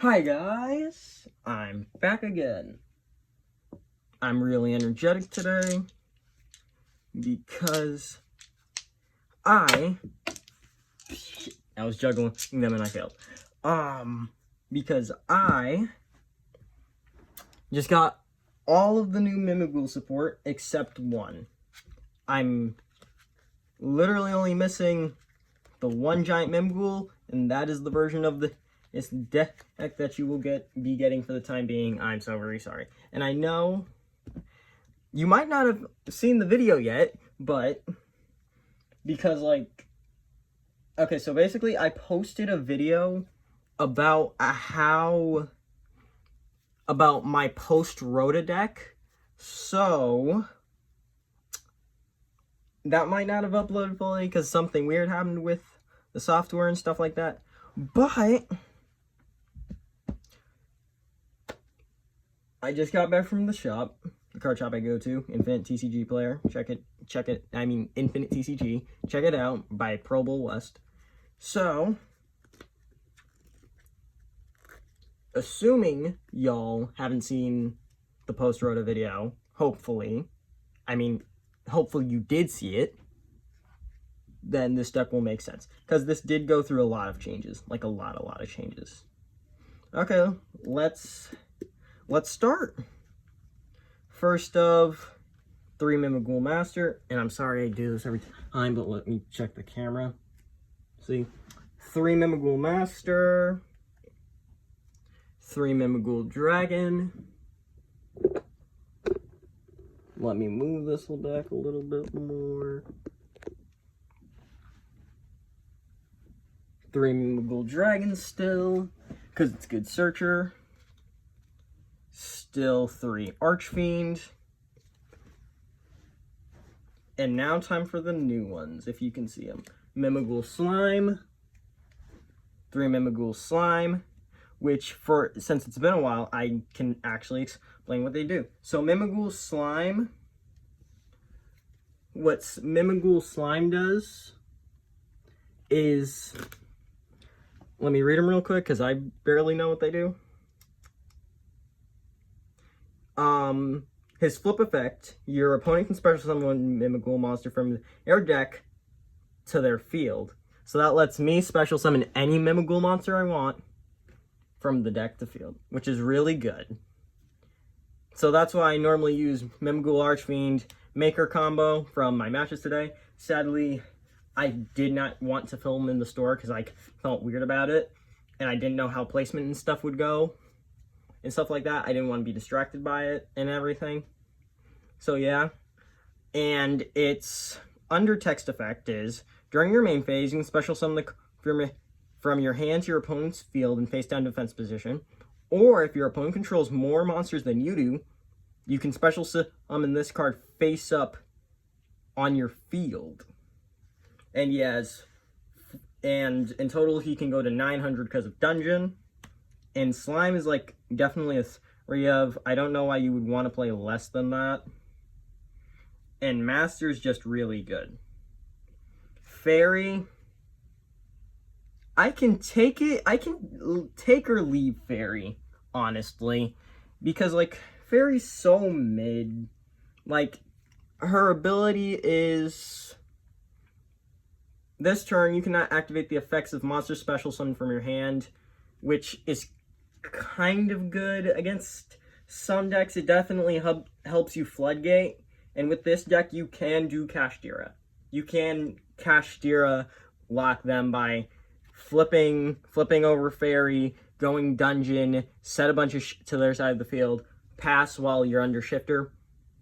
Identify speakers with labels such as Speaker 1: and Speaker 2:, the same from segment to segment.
Speaker 1: Hi guys, I'm back again. I'm really energetic today because I was juggling them and I failed. Because I just got all of the new mimighoul support except one. I'm literally only missing the one giant mimighoul, and that is the version of this deck that you will be getting for the time being. I'm so very sorry. And I know you might not have seen the video yet, but because okay, so basically I posted a video about about my post-rota deck, so that might not have uploaded fully because something weird happened with the software and stuff like that, but I just got back from the shop, the card shop I go to, Infinite TCG Player. Check it. I mean, Infinite TCG. Check it out by Pro Bowl West. So, assuming y'all haven't seen the post-rota video, hopefully you did see it, then this deck will make sense. Because this did go through a lot of changes. Like a lot of changes. Okay, let's start. First of 3 Mimighoul Master, and I'm sorry I do this every time, but let me check the camera. See, 3 Mimighoul Master, 3 Mimighoul Dragon. Let me move this deck a little bit more. 3 Mimighoul Dragon still, because it's good searcher. Still 3 Archfiend. And now time for the new ones, if you can see them. Mimighoul Slime. 3 Mimighoul Slime. Which, since it's been a while, I can actually explain what they do. So Mimighoul Slime. What Mimighoul Slime does is... Let me read them real quick, because I barely know what they do. His flip effect, your opponent can special summon one Mimighoul monster from their deck to their field. So that lets me special summon any Mimighoul monster I want from the deck to field, which is really good. So that's why I normally use Mimighoul Archfiend Maker combo from my matches today. Sadly, I did not want to film in the store because I felt weird about it, and I didn't know how placement and stuff would go. And stuff like that. I didn't want to be distracted by it and everything. So yeah. And its under text effect is, during your main phase, you can special summon from your hand to your opponent's field in face down defense position. Or if your opponent controls more monsters than you do, you can special summon this card face up on your field. And yes, and in total he can go to 900 because of dungeon. And Slime is like definitely a 3 of. I don't know why you would want to play less than that. And Master's just really good. Fairy, I can take it. I can take or leave Fairy, honestly, because like Fairy's so mid. Like her ability is, this turn you cannot activate the effects of monster special summon from your hand, which is kind of good against some decks. It definitely helps you floodgate, and with this deck you can do Kashtira. You can Kashtira lock them by flipping over Fairy, going dungeon, set a bunch of to their side of the field, pass while you're under Shifter,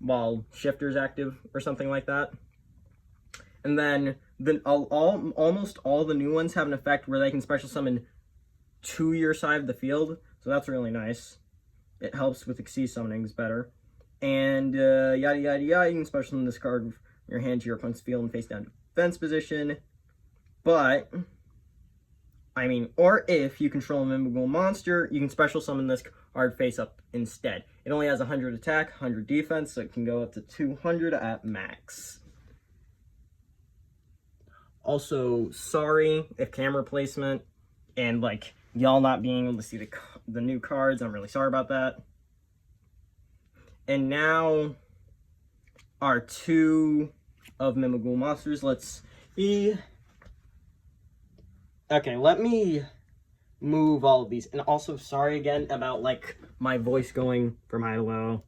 Speaker 1: while Shifter's active or something like that. And then almost all the new ones have an effect where they can special summon to your side of the field, so that's really nice. It helps with Xyz summonings better. And yada yada yada, you can special summon this card from your hand to your opponent's field and face down defense position. But, I mean, or if you control a Mimighoul monster, you can special summon this card face up instead. It only has 100 attack, 100 defense, so it can go up to 200 at max. Also, sorry if camera placement and like y'all not being able to see the the new cards. I'm really sorry about that. And now our 2 of Mimighoul monsters. Let's see. Okay, let me move all of these. And also, sorry again about, like, my voice going from high to low.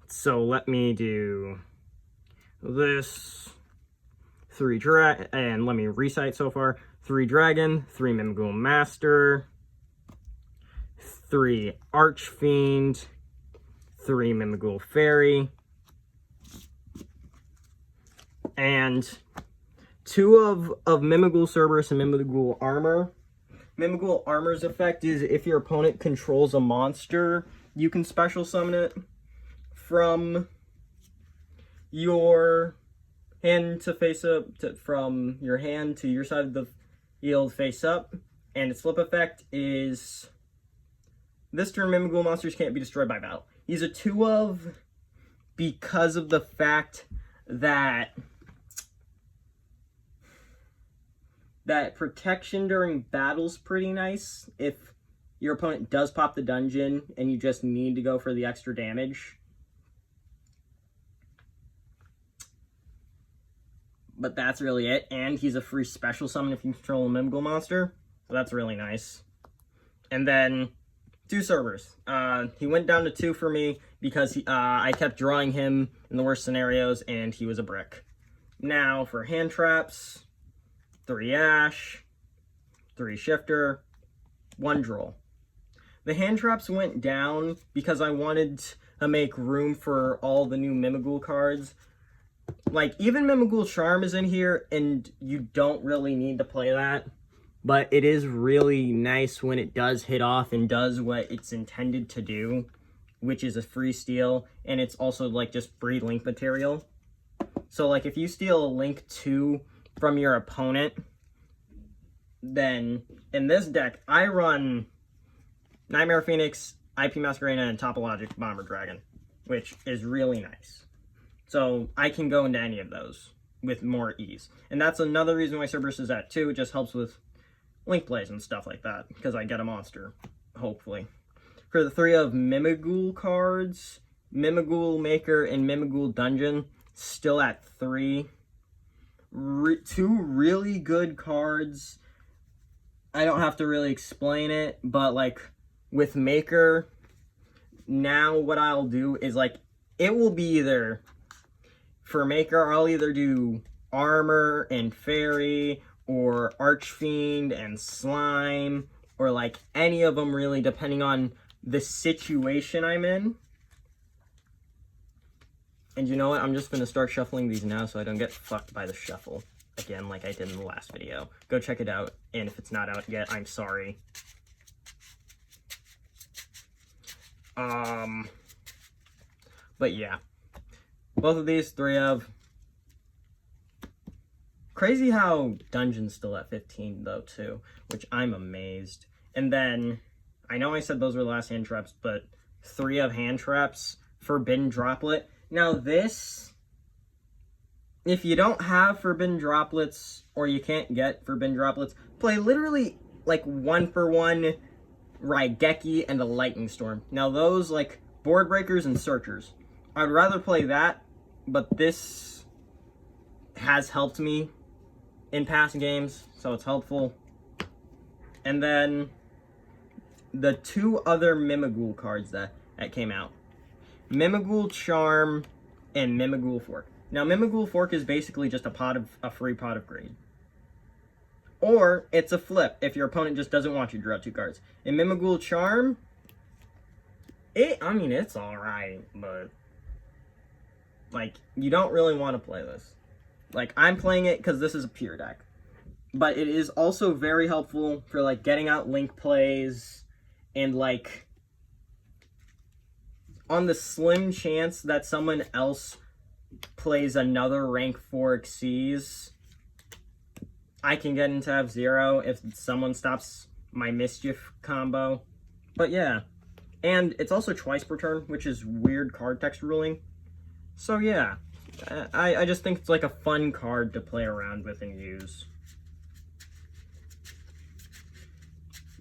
Speaker 1: So let me do this. 3 and let me recite so far. 3 dragon, 3 Mimighoul master, 3 archfiend, 3 Mimighoul fairy, and 2 of Mimighoul Cerberus and Mimighoul armor. Mimighoul armor's effect is if your opponent controls a monster, you can special summon it from your hand to face up, from your hand to your side of the field face up. And its flip effect is this turn Mimighoul monsters can't be destroyed by battle. He's a 2 of because of the fact that protection during battle's pretty nice if your opponent does pop the dungeon and you just need to go for the extra damage. But that's really it, and he's a free special summon if you control a Mimighoul monster, so that's really nice. And then 2 Cerberus. He went down to 2 for me because I kept drawing him in the worst scenarios, and he was a brick. Now for hand traps, 3 Ash, 3 Shifter, 1 Droll. The hand traps went down because I wanted to make room for all the new Mimighoul cards. Like, even Mimighoul Charm is in here, and you don't really need to play that. But it is really nice when it does hit off and does what it's intended to do, which is a free steal, and it's also, like, just free link material. So, like, if you steal a Link 2 from your opponent, then in this deck, I run Nightmare Phoenix, IP Masquerena, and Topologic Bomber Dragon, which is really nice. So I can go into any of those with more ease. And that's another reason why Cerberus is at 2. It just helps with link plays and stuff like that, because I get a monster, hopefully. For the 3 of Mimighoul cards, Mimighoul Maker and Mimighoul Dungeon, still at 3. 2 really good cards. I don't have to really explain it, but, like, with Maker, now what I'll do is, like, it will be either, for Maker, I'll either do Armor and Fairy, or Archfiend and Slime, or, like, any of them, really, depending on the situation I'm in. And you know what? I'm just going to start shuffling these now so I don't get fucked by the shuffle again like I did in the last video. Go check it out, and if it's not out yet, I'm sorry. But yeah. Both of these, 3 of. Crazy how Dungeon's still at 15, though, too, which I'm amazed. And then, I know I said those were the last hand traps, but 3 of hand traps, Forbidden Droplet. Now this, if you don't have Forbidden Droplets, or you can't get Forbidden Droplets, play literally, like, 1-for-1 Raigeki and a Lightning Storm. Now those, like, Board Breakers and Searchers. I'd rather play that, but this has helped me in past games, so it's helpful. And then the 2 other Mimighoul cards that came out. Mimighoul Charm and Mimighoul Fork. Now, Mimighoul Fork is basically just a free pot of greed. Or, it's a flip if your opponent just doesn't want you to draw 2 cards. In Mimighoul Charm, it's alright, but, like, you don't really want to play this. Like, I'm playing it because this is a pure deck. But it is also very helpful for, like, getting out link plays and, like, on the slim chance that someone else plays another rank 4 Xyz, I can get into F-Zero if someone stops my Mischief combo. But yeah. And it's also twice per turn, which is weird card text ruling. So yeah. I just think it's like a fun card to play around with and use.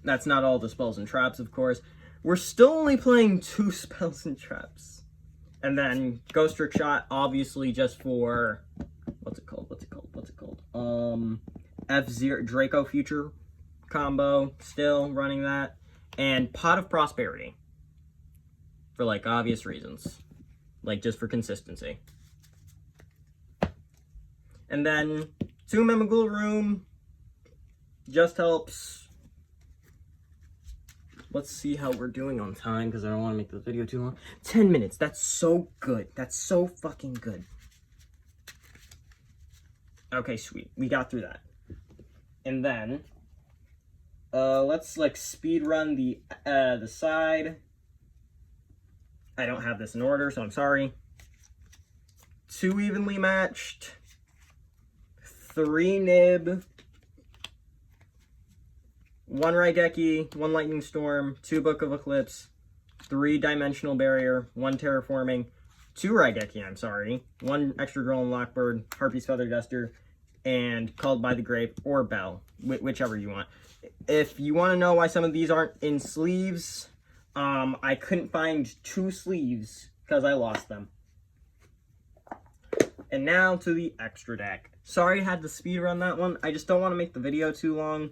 Speaker 1: That's not all the spells and traps, of course. We're still only playing 2 spells and traps. And then Ghost Trick Shot, obviously just for, what's it called? F-Zero, Draco Future combo, still running that. And Pot of Prosperity. For, like, obvious reasons. Like, just for consistency. And then 2 Mimighoul Room. Just helps. Let's see how we're doing on time, because I don't want to make the video too long. 10 minutes. That's so good. That's so fucking good. Okay, sweet. We got through that. And then, let's, like, speed run the side. I don't have this in order, so I'm sorry. 2 evenly matched. 3 Nib. 1 Raigeki, 1 Lightning Storm, 2 Book of Eclipse, 3 Dimensional Barrier, 1 Terraforming, 2 Raigeki, I'm sorry, 1 Extra Girl and Lockbird, Harpy's Feather Duster, and Called by the Grape, or Bell, whichever you want. If you want to know why some of these aren't in sleeves, I couldn't find 2 sleeves, because I lost them. And now to the extra deck. Sorry I had to speed run that one, I just don't want to make the video too long.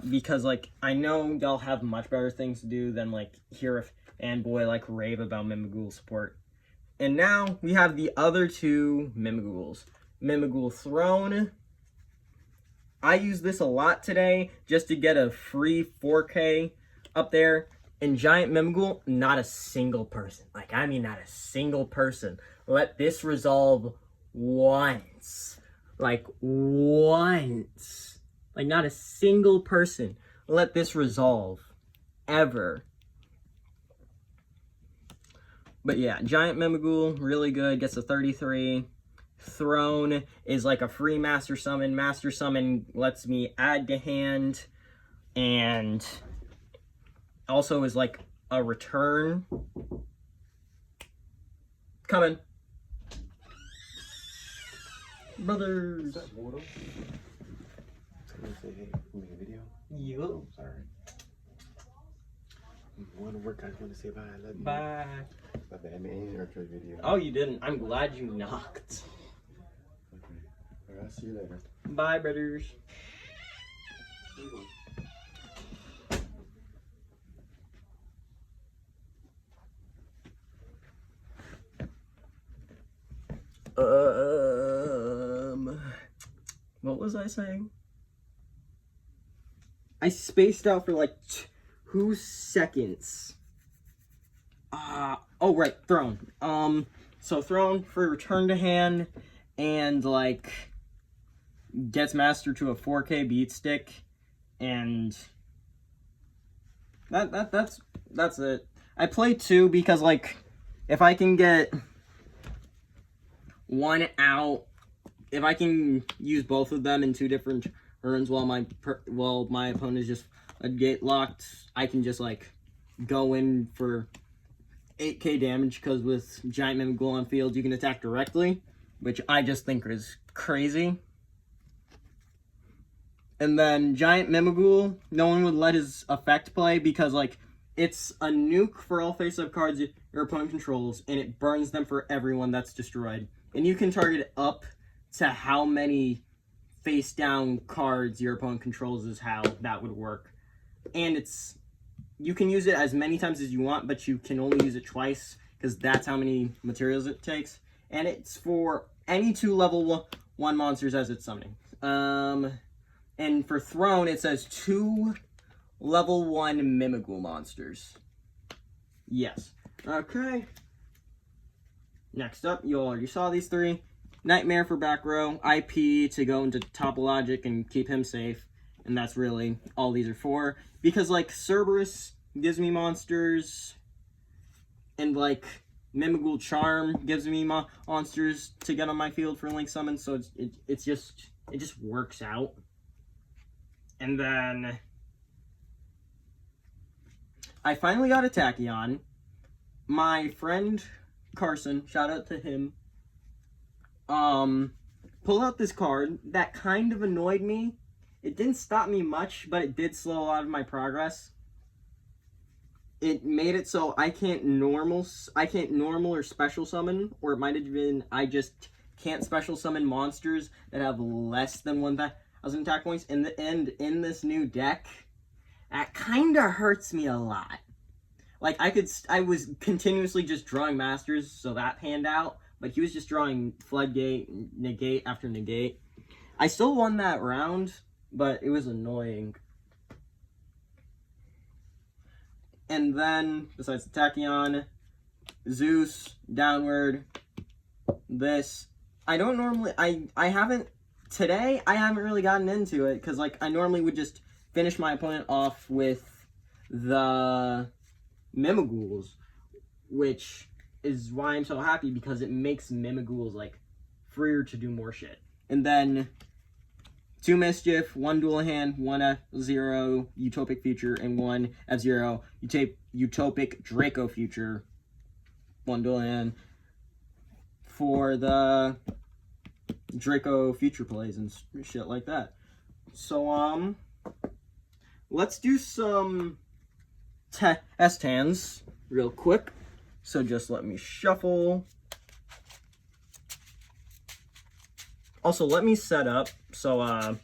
Speaker 1: Because, like, I know y'all have much better things to do than, like, hear a fanboy, like, rave about Mimighoul support. And now, we have the other 2 Mimighouls. Mimighoul Throne. I used this a lot today, just to get a free 4K up there. And Giant Mimighoul, not a single person. Like, I mean not a single person. Let this resolve once. Like, once. Like, not a single person let this resolve, ever. But yeah, Giant Mimighoul, really good, gets a 33. Throne is like a free Master Summon. Master Summon lets me add to hand, and also is like a return. Coming. Brothers.
Speaker 2: What's up, Mortal? Say, hey, we make a video?
Speaker 1: Yo.
Speaker 2: Sorry. You want to work? I just want to say bye. I love you.
Speaker 1: Bye.
Speaker 2: About the MA or trade video.
Speaker 1: Oh, you didn't. I'm glad you knocked.
Speaker 2: Okay. Alright, I'll see you later.
Speaker 1: Bye, brothers. What was I saying? I spaced out for like 2 seconds. Oh right, Throne. So Throne for return to hand and like gets Master to a 4K beat stick, and that's it. I play 2 because like if I can get 1 out, if I can use both of them in 2 different turns while my opponent is just a gate locked, I can just like go in for 8k damage, because with Giant Mimighoul on field you can attack directly, which I just think is crazy. And then Giant Mimighoul, no one would let his effect play because like it's a nuke for all face-up cards your opponent controls, and it burns them for everyone that's destroyed. And you can target it up to how many face-down cards your opponent controls is how that would work. And you can use it as many times as you want, but you can only use it twice, because that's how many materials it takes. And it's for any 2 level 1 monsters as it's summoning. And for Throne, it says 2 level 1 Mimighoul monsters. Yes. Okay. Next up, you already saw these 3. Nightmare for back row, IP to go into Topologic and keep him safe. And that's really all these are for. Because, like, Cerberus gives me monsters, and, like, Mimighoul Charm gives me monsters to get on my field for Link Summon, so it just works out. And then I finally got a Tachyon. My friend Carson, shout out to him, pulled out this card that kind of annoyed me. it didn't stop me much, but it did slow a lot of my progress. It made it so I can't normal or special summon, or it might have been I just can't special summon monsters that have less than 1,000 attack points. In the end, in this new deck, that kind of hurts me a lot. Like, I was continuously just drawing masters, so that panned out, but he was just drawing floodgate, negate after negate. I still won that round, but it was annoying. And then, besides the Tachyon, Zeus, downward, this. I don't normally, I haven't really gotten into it, because, like, I normally would just finish my opponent off with the mimighouls, which is why I'm so happy, because it makes mimighouls, like, freer to do more shit. And then 2 Mischief, 1 Dual Hand, 1 F0 Utopic Future, and 1 F0 Utopic Draco Future. 1 Dual Hand for the Draco Future plays and shit like that. So, let's do some test hands real quick. So just let me shuffle. Also, let me set up. So,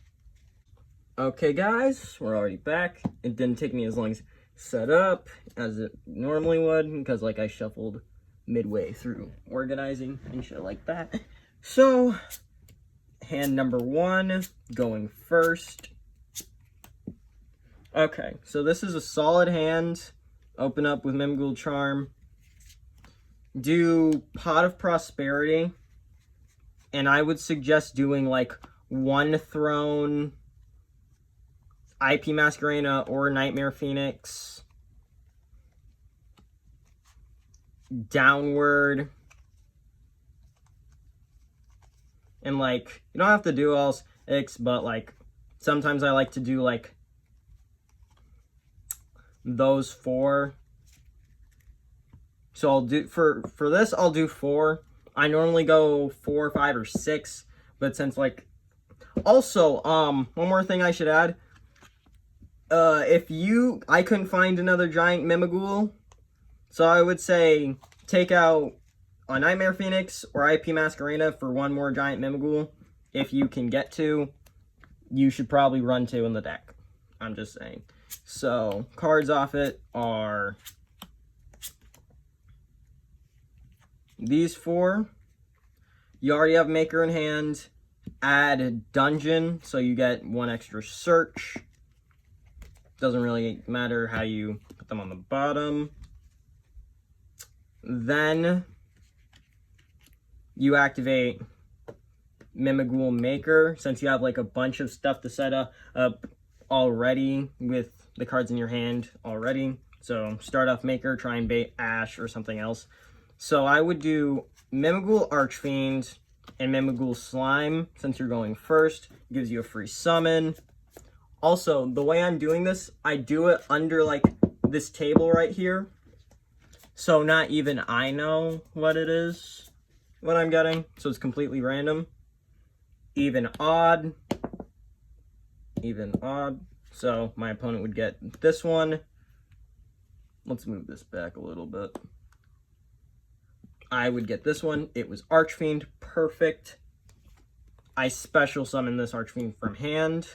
Speaker 1: okay, guys, we're already back. It didn't take me as long as set up as it normally would, because, like, I shuffled midway through organizing and shit like that. So, hand number 1, going first. Okay, so this is a solid hand. Open up with Mimighoul Charm. Do Pot of Prosperity. And I would suggest doing, like, 1 Throne, IP Masquerena, or Nightmare Phoenix. Downward. And, like, you don't have to do all 6, but, like, sometimes I like to do, like, those 4. So I'll do, for this, I'll do 4. I normally go 4, 5, or 6, but since, like, also, one more thing I should add, I couldn't find another giant mimighoul, so I would say take out a Nightmare Phoenix or IP Masquerena for 1 more giant mimighoul. If you can get 2, you should probably run 2 in the deck. I'm just saying. So, cards off it are these 4. You already have Maker in hand. Add Dungeon, so you get 1 extra search. Doesn't really matter how you put them on the bottom. Then you activate Mimighoul Maker, since you have, like, a bunch of stuff to set up already with the cards in your hand already. So start off Maker, try and bait Ash or something else. So I would do Mimighoul Archfiend and Mimighoul Slime, since you're going first. Gives you a free summon. Also, the way I'm doing this, I do it under, like, this table right here. So not even I know what it is, what I'm getting. So it's completely random. Even odd. Even odd. So my opponent would get this one. Let's move this back a little bit. I would get this one. It was Archfiend. Perfect. I special summon this Archfiend from hand.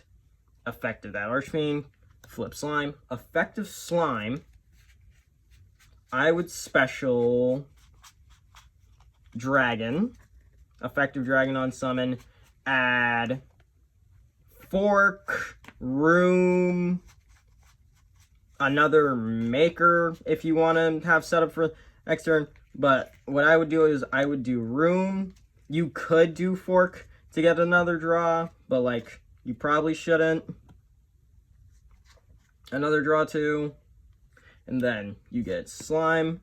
Speaker 1: Effective that Archfiend. Flip Slime. Effective Slime. I would special Dragon. Effective Dragon on summon. Add Fork. Room. Another Maker if you want to have set up for next turn. But what I would do is I would do Room. You could do Fork to get another draw, but, like, you probably shouldn't. Another draw too. And then you get Slime.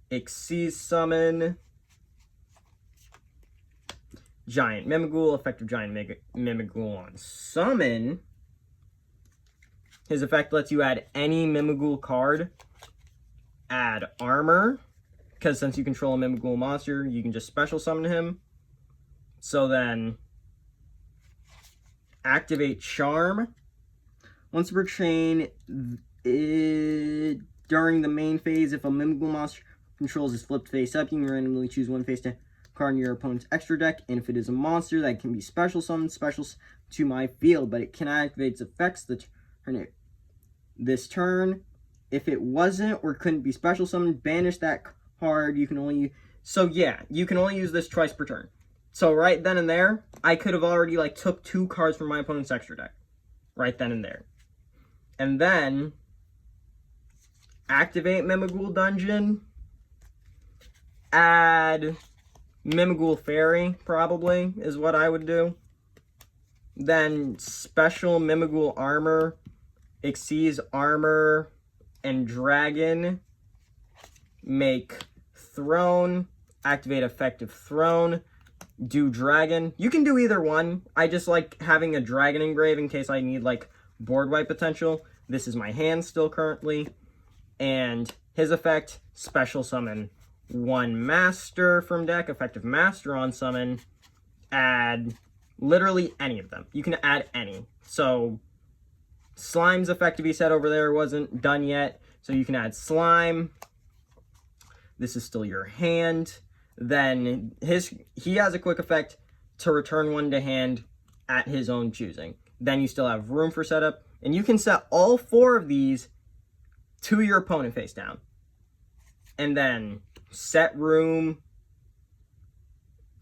Speaker 1: Xyz Summon. Giant Mimighoul. Effective Giant Mimighoul on summon. His effect lets you add any Mimighoul card. Add Armor. Because since you control a Mimighoul monster, you can just special summon him. So then, activate Charm. Once per chain, during the main phase, if a mimighoul monster controls is flipped face up, you can randomly choose one face to card in your opponent's extra deck, and if it is a monster that can be special summoned, to my field, but it can activate its effects this turn. If it wasn't or couldn't be special summoned, banish that card. You can only use this twice per turn. So right then and there, I could have already like took 2 cards from my opponent's extra deck. Right then and there. And then activate Mimighoul Dungeon. Add Mimighoul Fairy, probably, is what I would do. Then special Mimighoul Armor, Xyz Armor, and Dragon. Make Throne, activate Effective Throne, do Dragon. You can do either one. I just like having a Dragon engrave in case I need like board wipe potential. This is my hand still currently. And his effect, special summon 1 Master from deck, effective Master on summon, add literally any of them. You can add any. So Slime's effective he said over there wasn't done yet, so you can add Slime. This is still your hand. Then he has a quick effect to return 1 to hand at his own choosing. Then you still have room for setup, and you can set all 4 of these to your opponent face down. And then set room.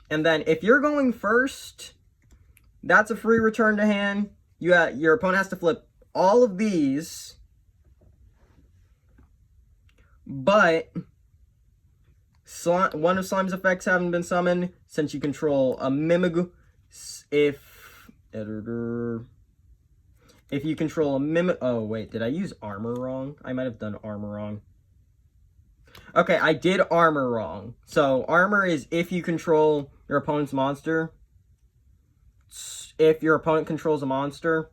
Speaker 1: And then if you're going first, that's a free return to hand. Your opponent has to flip all of these, but one of Slime's effects haven't been summoned since you control a Mimighoul. If you control a Mimighoul... Oh, wait, did I use armor wrong? I might have done armor wrong. Okay, I did armor wrong. So, armor is if you control your opponent's monster. If your opponent controls a monster.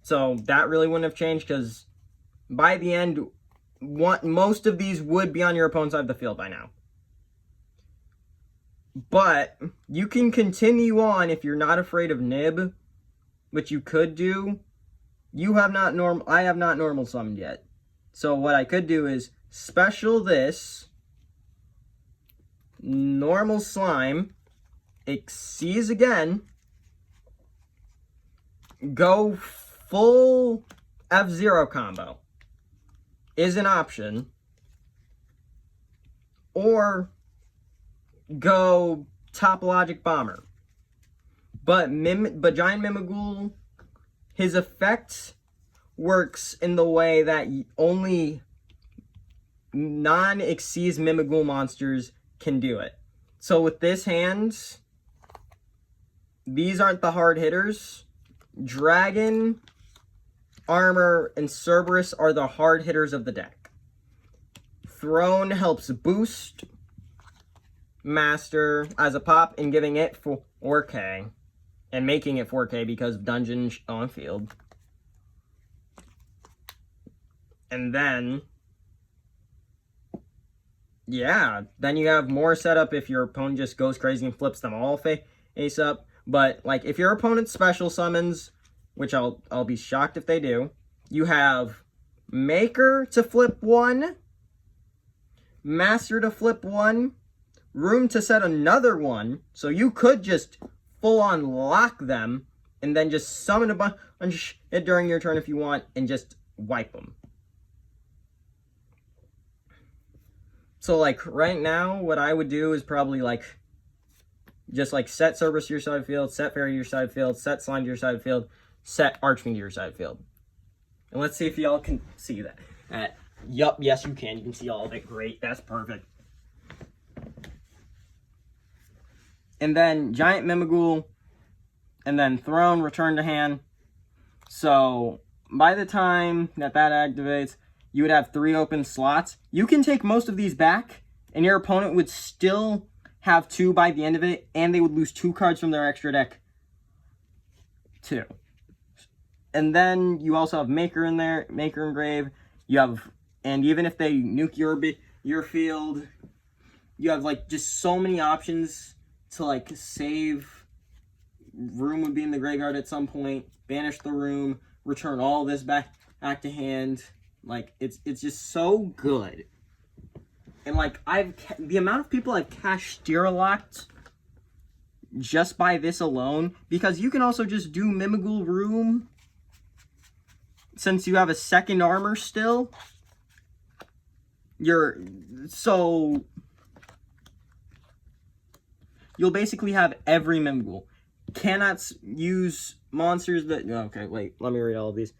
Speaker 1: So, that really wouldn't have changed, because by the end, most of these would be on your opponent's side of the field by now. But, you can continue on if you're not afraid of Nib, which you could do. I have not normal summoned yet. So, what I could do is special this, normal Slime, Xyz again, go full F-Zero combo is an option, or go Topologic Bomber. But Giant Mimighoul, his effect works in the way that only non-Xyz Mimighoul monsters can do it. So with this hand, these aren't the hard hitters. Dragon, Armor, and Cerberus are the hard hitters of the deck. Throne helps boost Master as a pop and giving it 4K. And making it 4K because of Dungeon on field. And then... yeah, then you have more setup if your opponent just goes crazy and flips them all face up. But, like, if your opponent special summons, which I'll be shocked if they do, you have Maker to flip 1, Master to flip 1, room to set another 1, so you could just full-on lock them, and then just summon a bunch of shit during your turn if you want, and just wipe them. So, like, right now, what I would do is probably, like, just, like, set Cerberus to your side of field, set Fairy to your side of field, set Slime to your side of field, set Archfiend to your side of field. And let's see if y'all can see that. Yup, yes, you can. You can see all of it. Great. That's perfect. And then Giant Mimighoul, and then Throne, return to hand. So, by the time that activates, you would have 3 open slots. You can take most of these back, and your opponent would still have 2 by the end of it, and they would lose 2 cards from their extra deck, too. And then you also have Maker in there, Maker engrave. You have, and even if they nuke your field, you have, like, just so many options to, like, save room would be in the graveyard at some point, banish the room, return all this back to hand. Like, it's just so good. And, like, the amount of people I've cashed Steerlocked just by this alone, because you can also just do Mimighoul Room, since you have a second armor still. So you'll basically have every Mimighoul. Cannot use monsters that... Okay, wait, let me read all of these.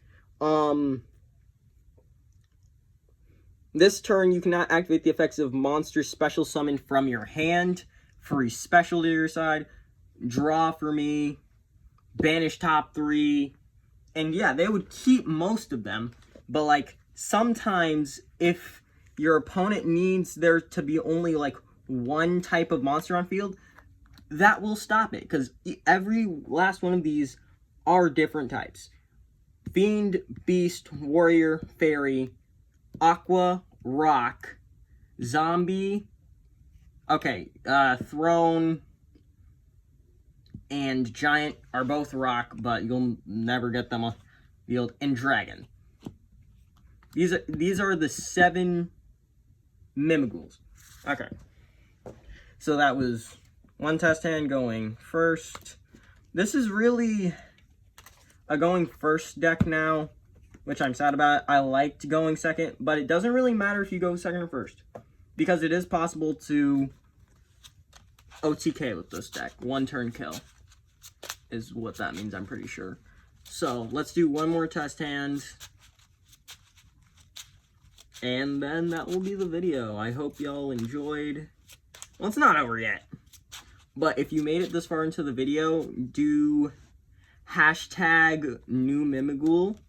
Speaker 1: This turn, you cannot activate the effects of monsters special summoned from your hand. Free special to your side. Draw for me. Banish top 3. And yeah, they would keep most of them. But, like, sometimes if your opponent needs there to be only, like, one type of monster on field, that will stop it. Because every last one of these are different types. Fiend, Beast, Warrior, Fairy, Aqua, Rock, Zombie, Throne, and Giant are both Rock, but you'll never get them on field, and Dragon. These are the 7 Mimighouls. Okay. So that was one test hand going first. This is really a going first deck now, which I'm sad about. I liked going second, but it doesn't really matter if you go second or first, because it is possible to OTK with this deck. 1 turn kill is what that means, I'm pretty sure. So let's do one more test hand, and then that will be the video. I hope y'all enjoyed. Well, it's not over yet, but if you made it this far into the video, do hashtag new Mimighoul,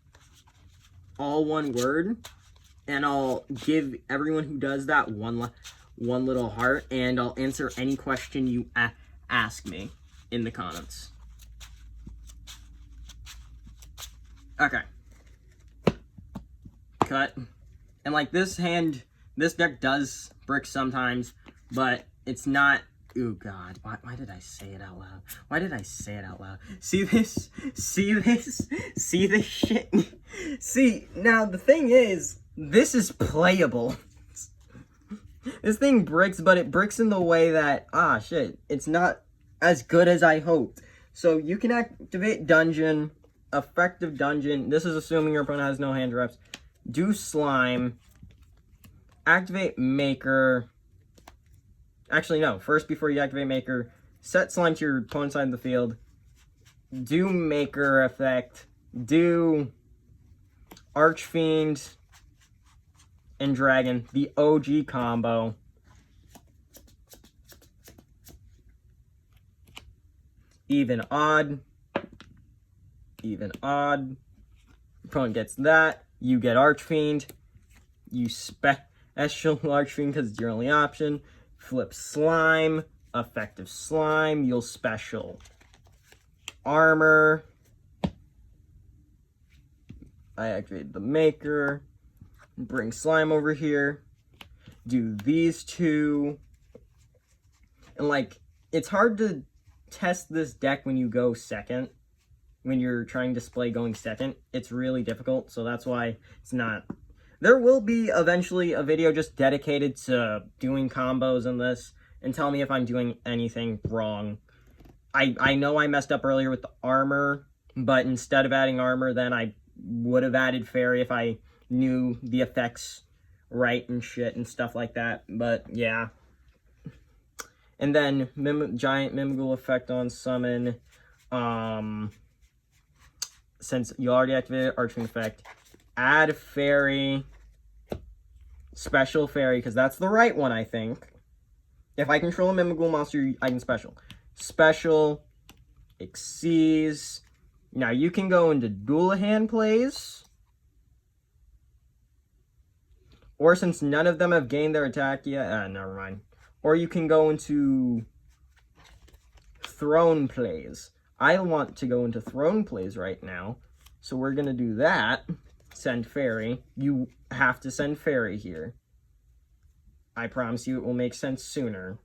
Speaker 1: all one word, and I'll give everyone who does that one little heart, and I'll answer any question you ask me in the comments. Okay. Cut. And like this deck does brick sometimes, but it's not... Oh god, why did I say it out loud? Why did I say it out loud? See this? See this? See this shit? See, now the thing is, this is playable. This thing bricks, but it bricks in the way that, it's not as good as I hoped. So you can activate Dungeon, effective Dungeon. This is assuming your opponent has no hand reps. Do Slime, activate Maker. Actually, no. First, before you activate Maker, set Slime to your opponent's side of the field. Do Maker effect. Do Archfiend and Dragon, the OG combo. Even odd. Even odd. Opponent gets that. You get Archfiend. You special Archfiend because it's your only option. Flip Slime. Effective Slime. You'll special Armor. I activated the Maker. Bring Slime over here. Do these two. And like, it's hard to test this deck when you go second. When you're trying to display going second. It's really difficult, so that's why it's not... There will be eventually a video just dedicated to doing combos in this, and tell me if I'm doing anything wrong. I know I messed up earlier with the armor, but instead of adding armor, then I would have added fairy if I knew the effects right and shit and stuff like that, but yeah. And then giant Mimighoul effect on summon, since you already activated Archfiend effect, add fairy, special fairy, because that's the right one, I think. If I control a Mimighoul monster, I can special. Special, exceeds. Now you can go into dual hand plays, or since none of them have gained their attack yet, never mind. Or you can go into throne plays. I want to go into throne plays right now, so we're gonna do that. Send fairy. You have to send fairy here. I promise you it will make sense sooner.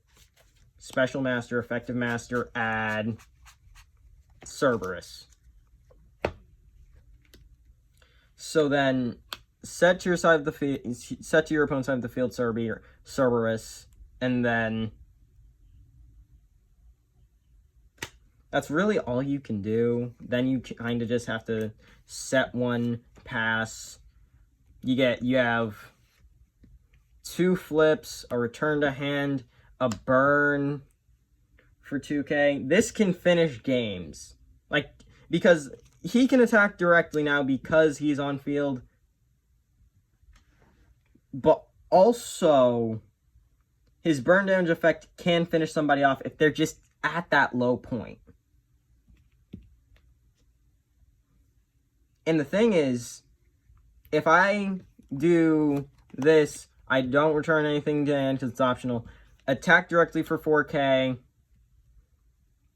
Speaker 1: Special master, effective master, add. Cerberus. So then, set to your side of the field, set to your opponent's side of the field, Cerberus, and then that's really all you can do. Then you kind of just have to set one, pass. You have 2 flips, a return to hand, a burn for 2k. This can finish games. Like, because he can attack directly now because he's on field. But also, his burn damage effect can finish somebody off if they're just at that low point. And the thing is, if I do this, I don't return anything to hand because it's optional. Attack directly for 4k.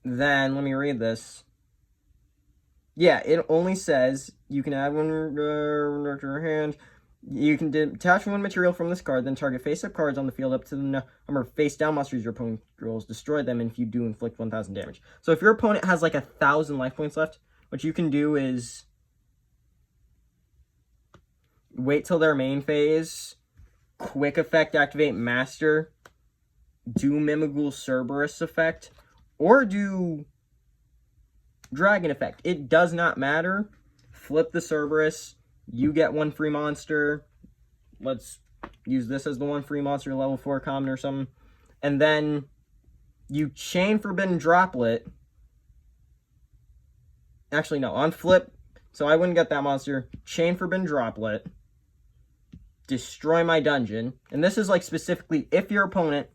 Speaker 1: Then, let me read this. Yeah, it only says you can add one to your hand. You can detach one material from this card, then target face-up cards on the field up to the number of face-down monsters your opponent rolls. Destroy them, and if you do, inflict 1,000 damage. So if your opponent has like 1,000 life points left, what you can do is wait till their main phase, quick effect activate Master, do Mimighoul Cerberus effect, or do Dragon effect. It does not matter. Flip the Cerberus. You get 1 free monster. Let's use this as the 1 free monster, level 4 common or something. And then you chain Forbidden Droplet. Actually, no. On flip, so I wouldn't get that monster. Chain Forbidden Droplet. Destroy my dungeon. And this is like specifically if your opponent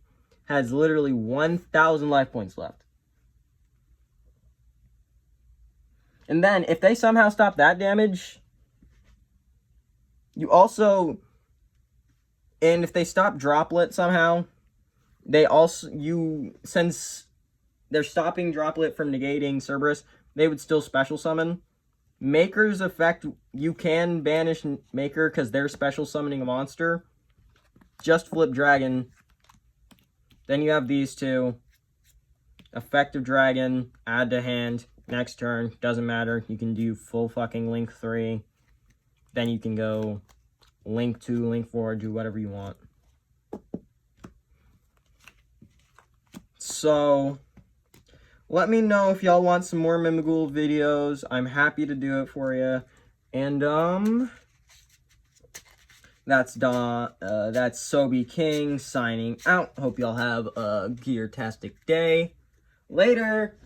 Speaker 1: has literally 1,000 life points left. And then, if they somehow stop that damage, you also, and if they stop Droplet somehow, they also, since they're stopping Droplet from negating Cerberus, they would still special summon. Maker's effect, you can banish Maker because they're special summoning a monster. Just flip Dragon. Then you have these two. Effective Dragon, add to hand. Next turn, doesn't matter. You can do full fucking Link 3. Then you can go Link 2, Link 4, do whatever you want. So, let me know if y'all want some more Mimighoul videos. I'm happy to do it for you. And, that's Sobe King signing out. Hope y'all have a gear-tastic day. Later!